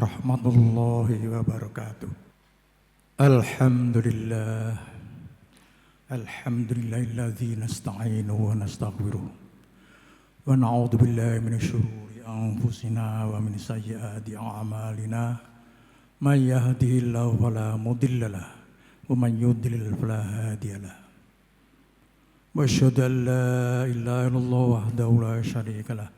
warahmatullahi wabarakatuh. Alhamdulillah. Alhamdulillahilladzi nasta'inu wa nastaghfiruh. Wa na'udzu billahi minasy syururi anfusina wa min sayyiati a'malina. May yahdihillahu fala mudilla lahu wa man yudlil fala hadiya lahu. Wa asyhadu an la ilaha illallah wahdahu la syarika lahu.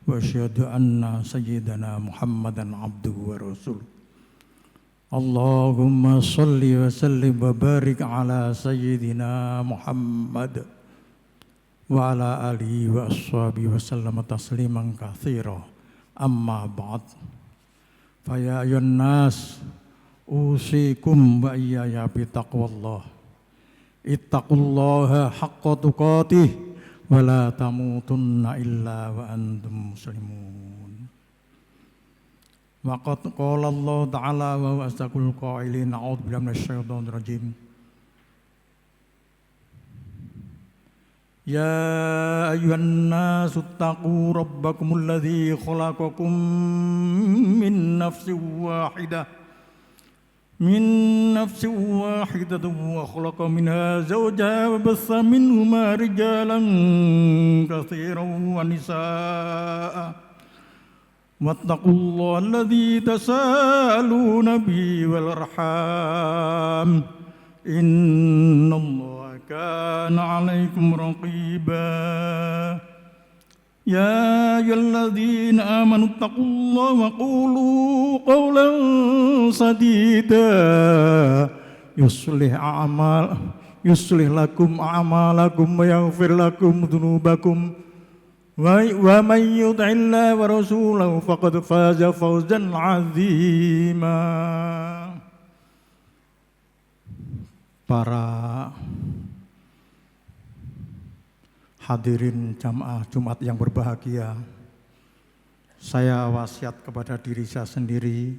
Wa asyhadu anna sayyidana Muhammadan abduhu wa rasuluh. Allahumma salli wa sallim wa barik ala sayyidina Muhammad wa ala alihi wa ashabihi wa sallama tasliman katsira. Amma ba'd. Fa ya ayyuhan nas usikum wa iyaya bi taqwallah. Ittaqullaha haqqa tuqatih wa la tamutunna illa wa antum muslimun. Wa qad qala Allah ta'ala wa huwa asdaqul qailin. A'udzu billahi minasy syaithanir rajim. Ya ayyuhan nasu taqu rabbakumul ladzi khalaqakum min nafsin wahidah wa khalaqa minha zawjaha wa bassa minhuma rijalan katsiran wa nisaa. Wattaqullaha alladzi tasaaluna bihi wal arham. Innallaha kana 'alaikum raqiba. Ya ayyuhalladzina amanu taqullaha wa qulu qawlan sadida yuslih lakum a'malakum wa yaghfir lakum dzunubakum wa may yuti'illaha wa rasulahu faqad faza fawzan 'azima. Para hadirin jamaah Jumat yang berbahagia, saya wasiat kepada diri saya sendiri,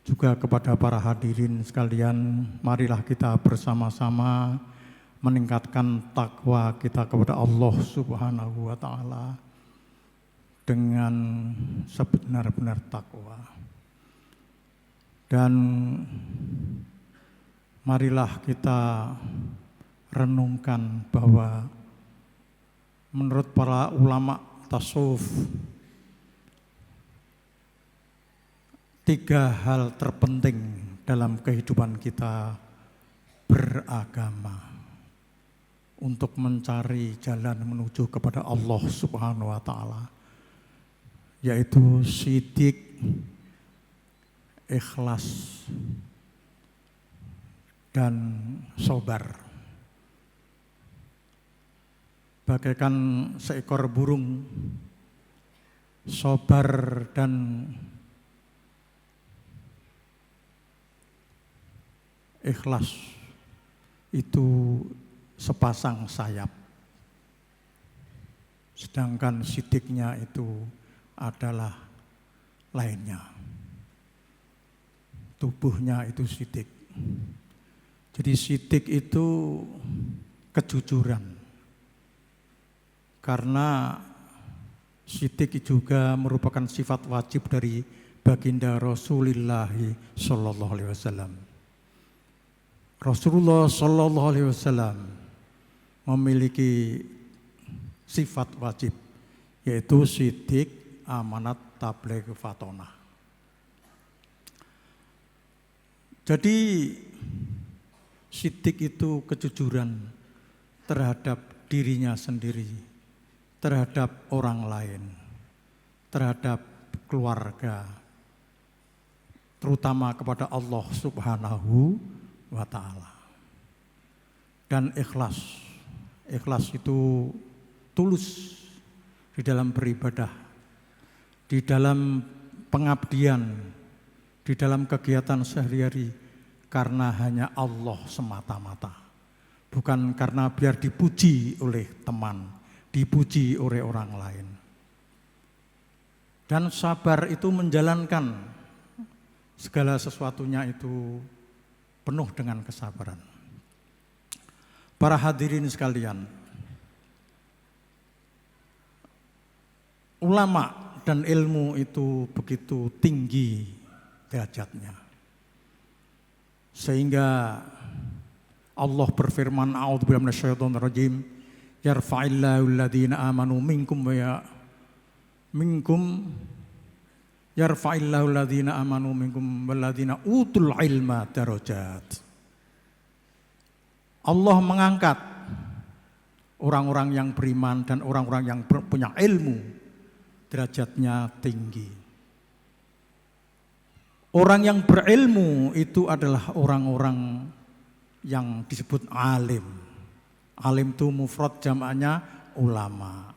juga kepada para hadirin sekalian, marilah kita bersama-sama meningkatkan takwa kita kepada Allah Subhanahu wa Ta'ala dengan sebenar-benar takwa. Dan marilah kita renungkan bahwa menurut para ulama tasawuf, 3 hal terpenting dalam kehidupan kita beragama untuk mencari jalan menuju kepada Allah Subhanahu wa Ta'ala, yaitu sidik, ikhlas, dan sabar. Bagaikan seekor burung, sabar dan ikhlas itu sepasang sayap, sedangkan sidiknya itu adalah lainnya. Tubuhnya itu sidik. Jadi sidik itu kejujuran. Karena sidik juga merupakan sifat wajib dari baginda Rasulullah sallallahu alaihi wasallam. Rasulullah sallallahu alaihi wasallam memiliki sifat wajib, yaitu sidik, amanat, tabligh, fatonah. Jadi sidik itu kejujuran terhadap dirinya sendiri, terhadap orang lain, terhadap keluarga, terutama kepada Allah Subhanahu wa Ta'ala. Dan ikhlas. Ikhlas itu tulus di dalam beribadah, di dalam pengabdian, di dalam kegiatan sehari-hari, karena hanya Allah semata-mata. Bukan karena biar dipuji oleh teman, dipuji oleh orang lain. Dan sabar itu menjalankan segala sesuatunya itu penuh dengan kesabaran. Para hadirin sekalian, ulama dan ilmu itu begitu tinggi derajatnya. Sehingga Allah berfirman, a'udzubillahi minasyaitonirrajim, yarfa'illahu alladziina aamanu minkum yarfa'illahu alladziina aamanu minkum walladziina utul ilma darajat. Allah mengangkat orang-orang yang beriman dan orang-orang yang punya ilmu, derajatnya tinggi. Orang yang berilmu itu adalah orang-orang yang disebut alim. Alim itu mufrad, jamaknya ulama.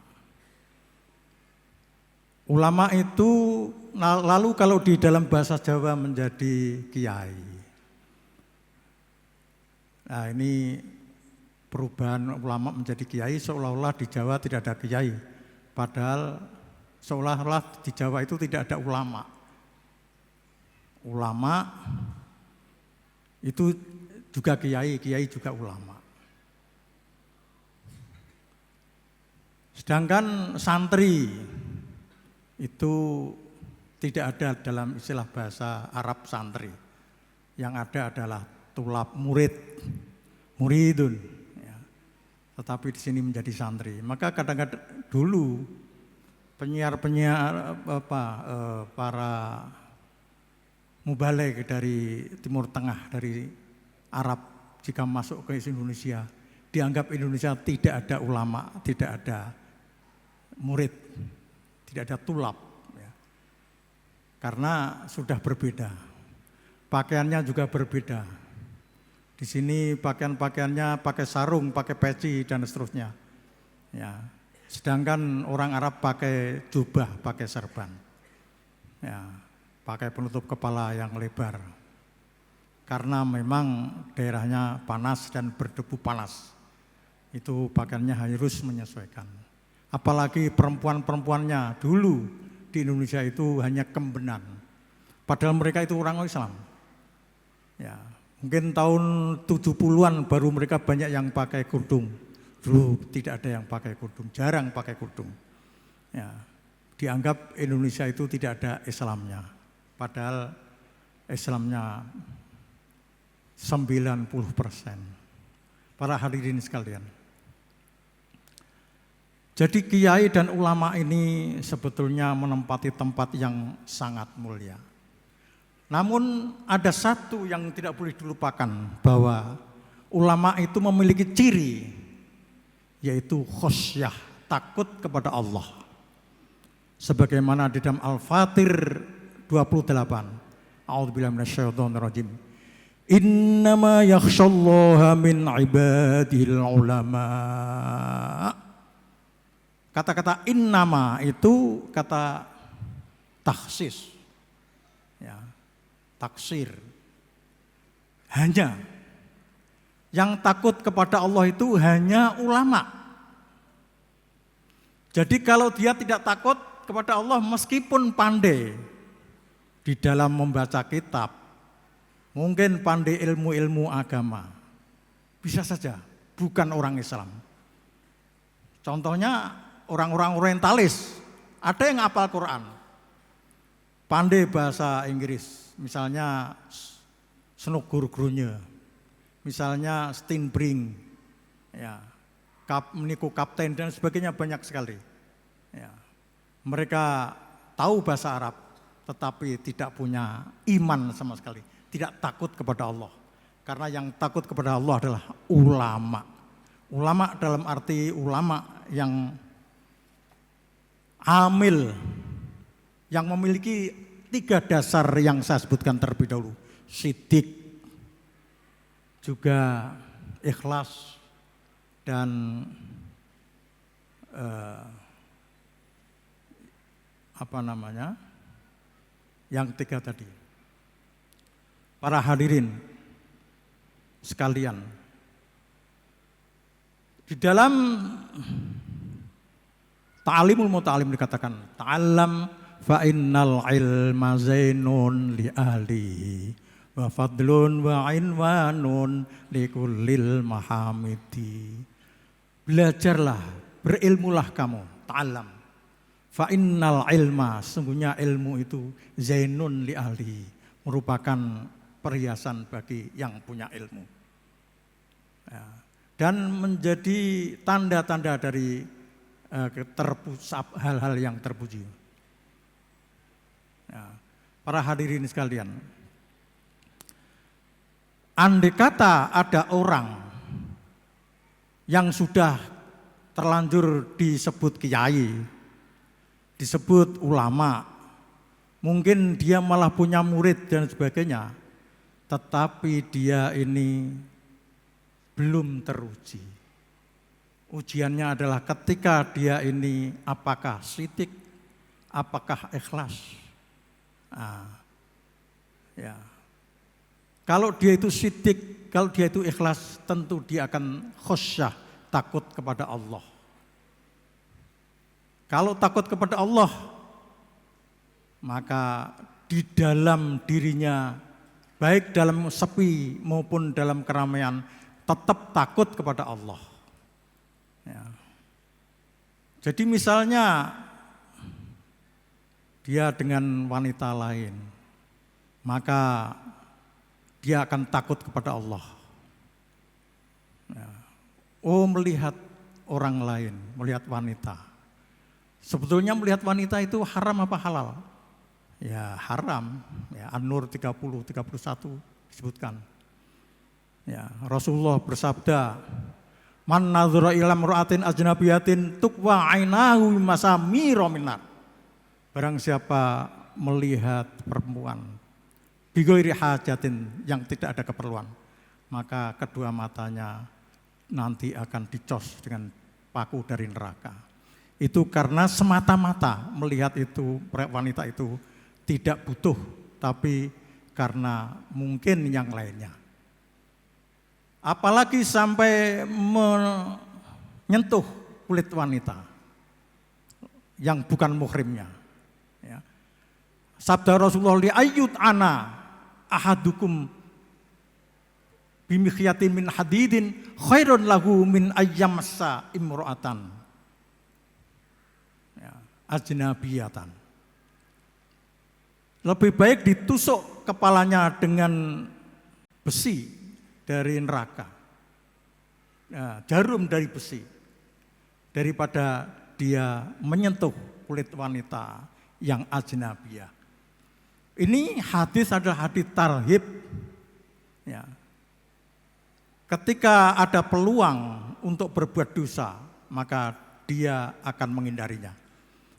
Ulama itu lalu kalau di dalam bahasa Jawa menjadi kiai. Nah, ini perubahan ulama menjadi kiai, seolah-olah di Jawa tidak ada kiai. Padahal seolah-olah di Jawa itu tidak ada ulama. Ulama itu juga kiai, kiai juga ulama. Sedangkan santri itu tidak ada dalam istilah bahasa Arab santri. Yang ada adalah tulab, muridun. Ya. Tetapi di sini menjadi santri. Maka kadang-kadang dulu penyiar-penyiar para mubaligh dari Timur Tengah, dari Arab, jika masuk ke Indonesia, dianggap Indonesia tidak ada ulama, tidak ada murid, tidak ada tulab, ya. Karena sudah berbeda. Pakaiannya juga berbeda. Di sini pakaiannya pakai sarung, pakai peci dan seterusnya. Ya. Sedangkan orang Arab pakai jubah, pakai serban. Ya. Pakai penutup kepala yang lebar. Karena memang daerahnya panas dan berdebu panas. Itu pakaiannya harus menyesuaikan. Apalagi perempuan-perempuannya dulu di Indonesia itu hanya kembenan. Padahal mereka itu orang Islam. Ya, mungkin tahun 70-an baru mereka banyak yang pakai kerudung. Dulu tidak ada yang pakai kerudung, jarang pakai kerudung. Ya, dianggap Indonesia itu tidak ada Islamnya. Padahal Islamnya 90%. Para hadirin sekalian. Jadi kiai dan ulama ini sebetulnya menempati tempat yang sangat mulia. Namun ada satu yang tidak boleh dilupakan, bahwa ulama itu memiliki ciri, yaitu khosyah, takut kepada Allah. Sebagaimana di dalam Al-Fatir 28. A'udzubillahi minasyaitonirrajim. Innama yakhsyallaha min ibadil ulama. Kata-kata innama itu kata takhsis. Ya, taksir. Hanya yang takut kepada Allah itu hanya ulama. Jadi kalau dia tidak takut kepada Allah meskipun pandai di dalam membaca kitab, mungkin pandai ilmu-ilmu agama, bisa saja bukan orang Islam. Contohnya orang-orang orientalis, ada yang hafal Quran, pandai bahasa Inggris, misalnya Snogur Grunye, misalnya Steenbrink, ya, meniku kapten dan sebagainya, banyak sekali. Ya. Mereka tahu bahasa Arab, tetapi tidak punya iman sama sekali, tidak takut kepada Allah. Karena yang takut kepada Allah adalah ulama. Ulama dalam arti ulama yang amil, yang memiliki 3 dasar yang saya sebutkan terlebih dahulu. Sidik, juga ikhlas, dan yang 3 tadi. Para hadirin sekalian, di dalam Ta'limul Muta'allim dikatakan, ta'allam fa innal ilma zainun li ahlihi wa fadlun wa inwanun li kullil mahamidi. Belajarlah, berilmulah kamu, ta'allam. Fa innal ilma, sungguhnya ilmu itu zainun li ahlihi, merupakan perhiasan bagi yang punya ilmu. Ya. Dan menjadi tanda-tanda dari hal-hal yang terpuji. Ya. Para hadirin sekalian, andai kata ada orang yang sudah terlanjur disebut kiai, disebut ulama, mungkin dia malah punya murid dan sebagainya, tetapi dia ini belum teruji. Ujiannya adalah ketika dia ini apakah sidik, apakah ikhlas. Ya. Kalau dia itu sidik, kalau dia itu ikhlas, tentu dia akan khusyah, takut kepada Allah. Kalau takut kepada Allah, maka di dalam dirinya, baik dalam sepi maupun dalam keramaian, tetap takut kepada Allah. Ya. Jadi misalnya dia dengan wanita lain, maka dia akan takut kepada Allah. Ya. Oh, melihat orang lain, melihat wanita. Sebetulnya melihat wanita itu haram apa halal? Ya haram. Ya, An-Nur 30-31 disebutkan. Ya, Rasulullah bersabda, "Man nadzara ila imra'atin ajnabiyatin tuqwa 'ainahu masamira minar." Barang siapa melihat perempuan bighairi hajatin, yang tidak ada keperluan, maka kedua matanya nanti akan dicos dengan paku dari neraka. Itu karena semata-mata melihat itu wanita itu tidak butuh, tapi karena mungkin yang lainnya. Apalagi sampai menyentuh kulit wanita yang bukan muhrimnya. Ya. Sabda Rasulullah, li ayyut ana ahadukum bimikhyatin min hadidin khairun lahu min ayyamassa imra'atan ya, ajnabiyatan. Lebih baik ditusuk kepalanya dengan besi dari neraka, ya, jarum dari besi, daripada dia menyentuh kulit wanita yang ajnabiyah. Ini hadis adalah hadis tarhib. Ya. Ketika ada peluang untuk berbuat dosa, maka dia akan menghindarinya.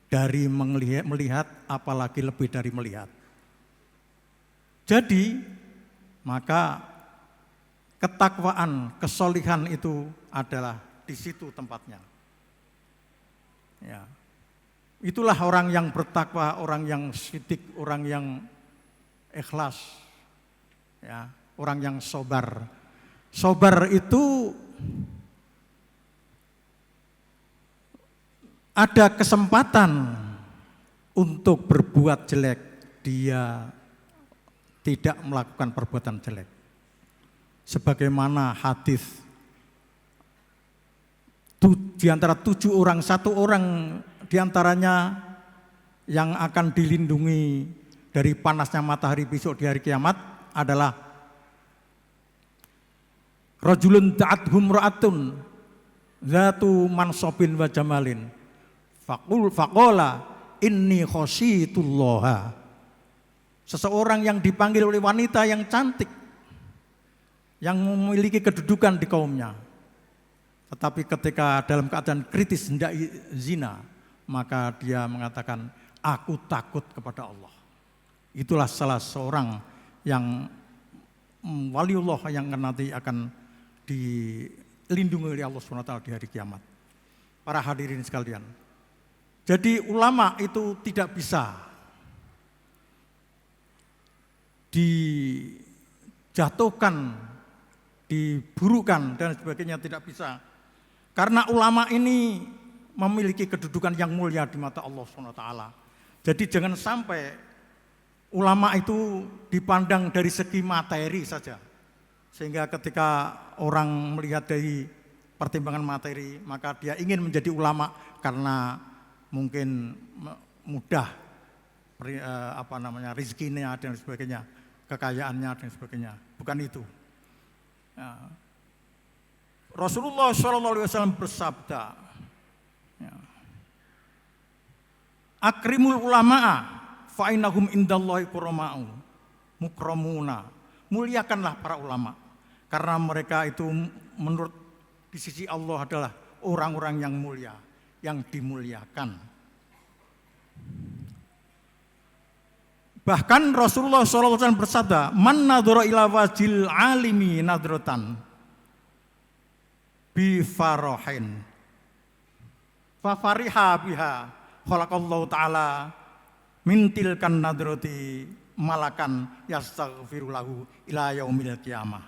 Dari melihat, apalagi lebih dari melihat. Jadi, maka ketakwaan, kesolihan itu adalah di situ tempatnya. Ya. Itulah orang yang bertakwa, orang yang sidik, orang yang ikhlas, ya, orang yang sobar. Sobar itu ada kesempatan untuk berbuat jelek, dia tidak melakukan perbuatan jelek. Sebagaimana hadis di antara 7 orang, 1 orang diantaranya yang akan dilindungi dari panasnya matahari besok di hari kiamat adalah rajulun da'athum ra'atun zatu mansabin wa jamalin faqala inni khasitullaha. Seseorang yang dipanggil oleh wanita yang cantik, yang memiliki kedudukan di kaumnya, tetapi ketika dalam keadaan kritis hendak zina, maka dia mengatakan, aku takut kepada Allah. Itulah salah seorang yang waliullah yang nanti akan dilindungi oleh Allah SWT di hari kiamat. Para hadirin sekalian, jadi ulama itu tidak bisa dijatuhkan, diburukan dan sebagainya, tidak bisa. Karena ulama ini memiliki kedudukan yang mulia di mata Allah SWT. Jadi jangan sampai ulama itu dipandang dari segi materi saja. Sehingga ketika orang melihat dari pertimbangan materi, maka dia ingin menjadi ulama karena mungkin mudah rezekinya dan sebagainya. kekayaannya dan sebagainya. Bukan itu. Ya. Rasulullah SAW bersabda, ya, akrimul ulama'a fa'innahum indallahi kurama'u mukramuna. Muliakanlah para ulama, karena mereka itu menurut di sisi Allah adalah orang-orang yang mulia, yang dimuliakan. Bahkan Rasulullah SAW bersabda, man nadhara ila wajil alimi nadratan bi farahin fa fariha biha khalaqallahu ta'ala min tilkan nadrati malakan yastaghfiru lahu ila yaumil qiyamah.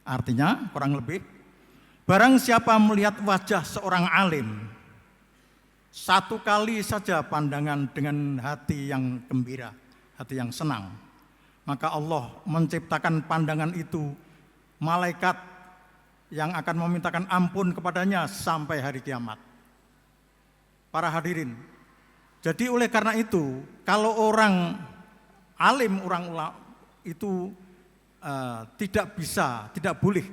Artinya kurang lebih, barang siapa melihat wajah seorang alim satu kali saja pandangan dengan hati yang gembira, hati yang senang, maka Allah menciptakan pandangan itu malaikat yang akan memintakan ampun kepadanya sampai hari kiamat. Para hadirin, jadi oleh karena itu, kalau orang alim, orang ulama itu tidak boleh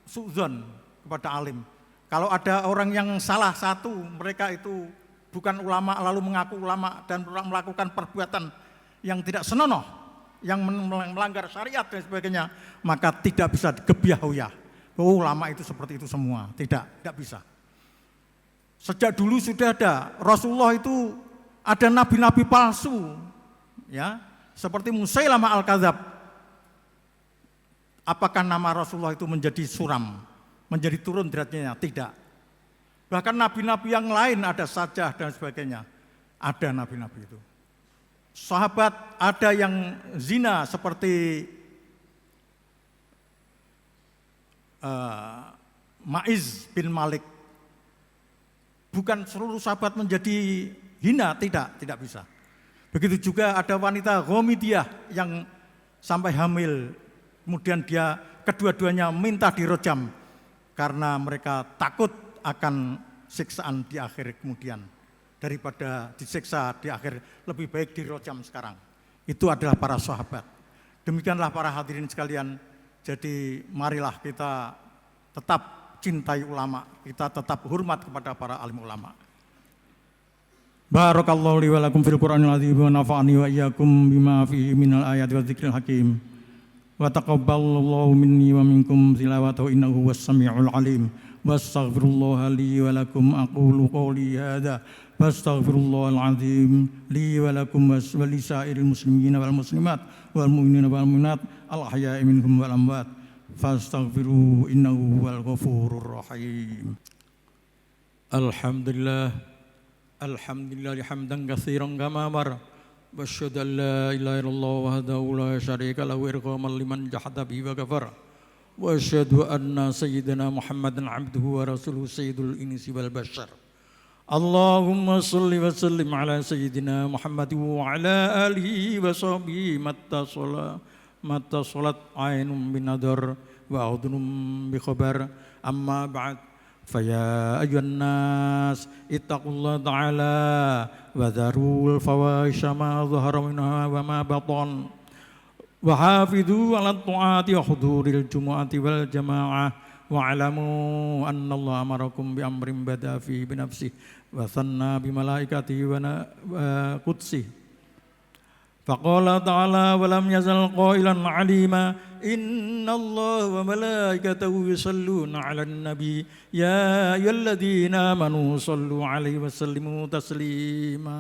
suudzon kepada alim. Kalau ada orang yang salah satu, mereka itu bukan ulama lalu mengaku ulama dan melakukan perbuatan yang tidak senonoh, yang melanggar syariat dan sebagainya, maka tidak bisa gebiah-uyah. Oh, ulama itu seperti itu semua. Tidak bisa. Sejak dulu sudah ada. Rasulullah itu ada nabi-nabi palsu, ya, seperti Musailamah al-Kadzab. Apakah nama Rasulullah itu menjadi suram, menjadi turun derajatnya? Tidak. Bahkan nabi-nabi yang lain ada Sajah dan sebagainya. Ada nabi-nabi itu. Sahabat ada yang zina seperti Ma'iz bin Malik. Bukan seluruh sahabat menjadi hina, tidak bisa. Begitu juga ada wanita Ghamidiyah yang sampai hamil, kemudian dia kedua-duanya minta dirojam karena mereka takut akan siksaan di akhir kemudian. Daripada disiksa di akhir, lebih baik dirojam sekarang. Itu adalah para sahabat. Demikianlah para hadirin sekalian. Jadi marilah kita tetap cintai ulama, kita tetap hormat kepada para alim ulama. Barakallahu li wa lakum fil Qur'anil azim wa nafa'ani wa iyyakum bima fihi minal ayati wa dzikril hakim. Wa taqabbalallahu minni wa minkum tilawatahu innahu was samiul alim. Wastaghfirullah li wa lakum aqulu qawli hadza wastaghfirullahal azim li wa lakum wa li sa'iril muslimin wal muslimat wal mu'minina wal mu'minat al ahya'i minhum wal amwat fastaghfiru innahu huwal ghafurur rahim. Alhamdulillah hamdan katsiran kama amara wa asyhadu an la ilaha illallah wahdahu la syarika lahu irghaman liman jahada bihi wa kafara wa asyhadu anna sayyidina Muhammadan abduhu wa rasuluhu sayyidul insi wal bashar. Allahumma salli wa sallim ala sayyidina Muhammad wa ala alihi wa sahbihi matta salat ainum binadar wa udnum bi khabar amma ba'd faya ayyuhan nas ittaqullaha ta'ala wa dharul fawahisha ma dhahara minha wa ma batan wa hafidhu ala ta'ati wa huduril jumu'ati wal jamaa'ah wa alamu anna Allah amarakum bi amrin bada fi bi nafsihi wa sanna bi malaikatihi wa qudsihi faqala ta'ala wa lam yazal qailan 'alima inna Allah wa malaikatahu yusalluna 'alan nabi ya ayyuhalladzina amanu sallu 'alaihi wa sallimu taslima.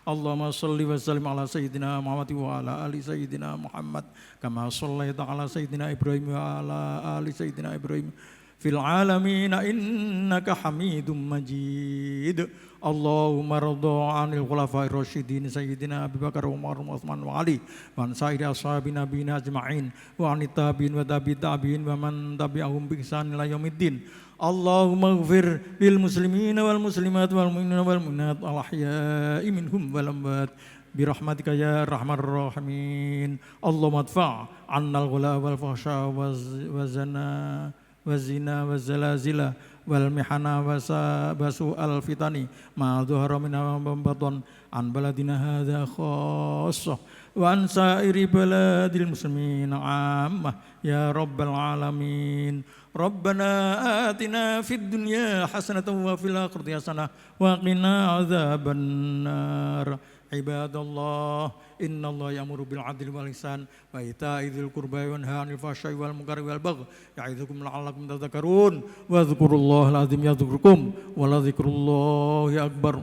Allahumma salli wa sallim ala sayyidina Muhammad wa ala ali sayyidina Muhammad kama sallaita ala sayyidina Ibrahim wa ala ali sayyidina Ibrahim fil alamin innaka Hamidum Majid. Allahumma radha 'anil khulafa'ir rasyidin sayyidina Abu Bakar, Umar, Utsman wa Ali wa an sa'iri ashabin nabiyina ajma'in wa anit tabi'in wa tabi'in wa man tabi'ahum bi ihsan ila yaumiddin. Allahumma ighfir lil muslimina wal muslimat wal mu'minina wal mu'minat al ahya'i minhum wal amwat bi rahmatika ya arhamar rahimin. Allahumma adfa' 'annal ghala wal fahsya wa zina wa zalazila wal mihana wa su'al fitani ma dhahara minha wa batan an baladina hadza khassah وعن سائر بلاد المسلمين عامة يا رب العالمين. ربنا آتنا في الدنيا حسنة وفي الآخرة حسنة وقنا عذاب النار. عباد الله إن الله يأمر بالعدل والإحسان وإيتاء ذي القربى وينهى عن الفحشاء والمنكر والبغي يعظكم لعلكم تذكرون واذكروا الله العظيم يذكركم ولذكر الله أكبر.